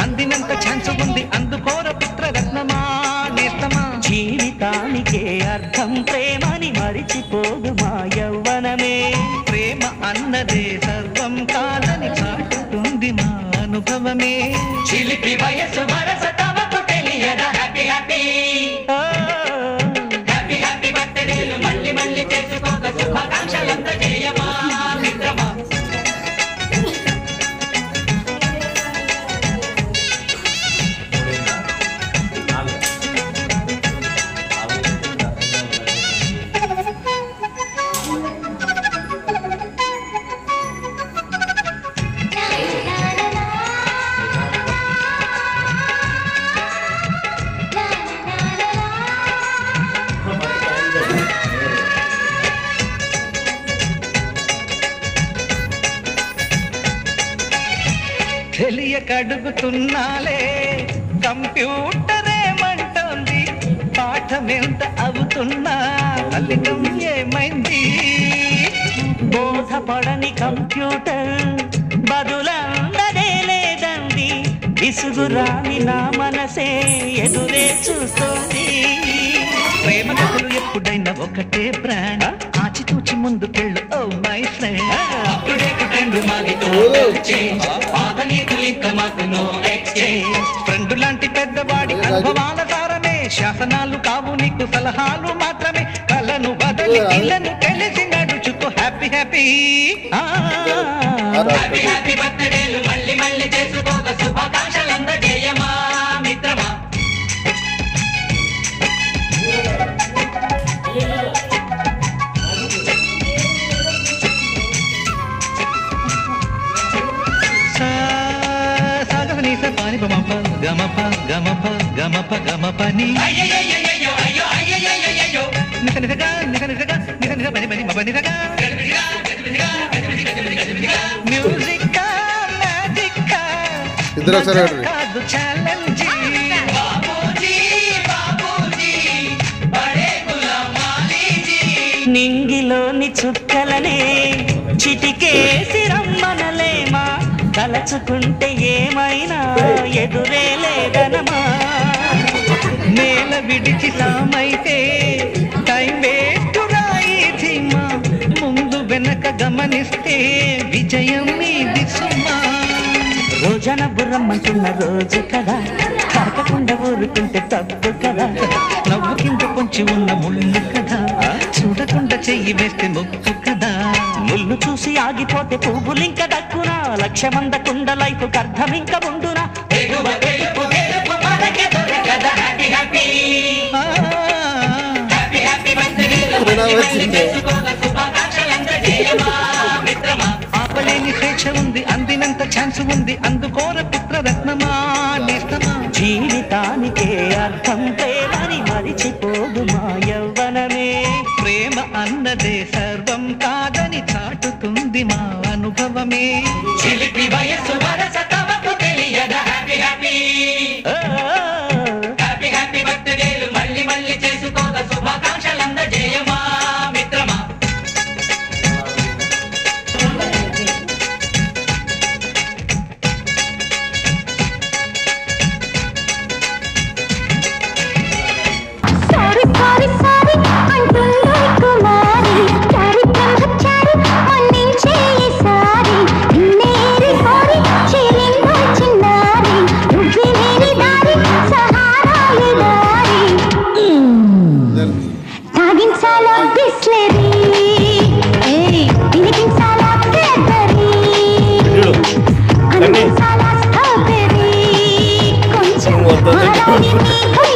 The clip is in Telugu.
అందినంత ఛాన్స్ ఉంది అందుకోర పుత్రరత్నమా నేస్తమా జీవితానికే అర్థం ప్రేమని మరిచిపోదు మా యవ్వనమే ప్రేమ అన్నదే సర్వం కాదని చాటుతుంది మా అనుభవమే చిలిపి వయసు వరస తమకు తెలియదా హ్యాపీ హ్యాపీ హ్యాపీ హ్యాపీ బర్త్డేలు మళ్ళీ మళ్ళీ చేసుకోక శుభాకాంక్షలంత చేయమా మిత్రమా తెలియకడుగుతున్నాలే కంప్యూటరేమంటోంది పాఠమెంత అవుతున్నా ఫలితం ఏమైంది బోధపడని కంప్యూటర్ బదులందదే లేదండి విసుగురాని నా మనసే ఎదురే చూస్తోంది ప్రేమ కథలు ఎప్పుడైనా ఒకటే బ్రాండ్ ఆచితూచి ముందుకెళ్ళు ఓ మై ఫ్రెండ్ ఫ్రెండ్ లాంటి పెద్దవాడి అనుభవాల సారమే శాసనాలు కావు నీకు సలహాలు మాత్రమే కలను బదలి ఇళ్ళను కలిసి నడుచుకో హ్యాపీ హ్యాపీ హ్యాపీ హ్యాపీ బర్త్డేలు మళ్ళీ మళ్ళీ చేసుకోక శుభాకాంక్షలందజేయమా మిత్రమా పాని గమప గమప గమప గమప గమపని నిసనిసగా నిసనిసగా నిసనిస పని పని మపనిసగా మ్యూజిక్ మ్యాజిక్ కాదు ఛాలెంజ్ నింగిలోని చుక్కలనే చిటికేసి రమ్మనలేమా తలచుకుంటే ఏమైనా ఎదురే లేదనమా నేల విడిచి సామైతే టైం వేస్తురాయి ధీమా ముందు వెనక గమనిస్తే విజయం మీది సుమా రోజన బుర్రమ్మంటున్న రోజు కదా తాకకుండా ఊరుకుంటే తప్పు కదా నవ్వు కింద పొంచి ఉన్న ముళ్ళు కదా చూడకుండా చెయ్యి వేస్తే మొక్కు కదా ముళ్ళు చూసి ఆగిపోతే పువ్వులింక దక్కునా లక్ష్యమందకుండ లైఫ్ అర్థం ఇంక ఉండునా ఆపలేని స్వేచ్ఛ ఉంది అందినంత ఛాన్స్ ఉంది అందుకోర పుత్రరత్నమా నేస్తమా జీవితానికే అర్థం ప్రేమని మరిచిపోదు మా యవ్వనమే ప్రేమ అన్నదే సర్వం కాదని చాటుతుంది మా అనుభవమే చిలిపి వయసు వరస తమకు తెలియదా హ్యాపీ హ్యాపీ హ్యాపీ హ్యాపీ బర్త్డేలు మళ్ళీ మళ్ళీ చేసుకోక శుభాకాంక్షలందజేయమా మిత్రమా What the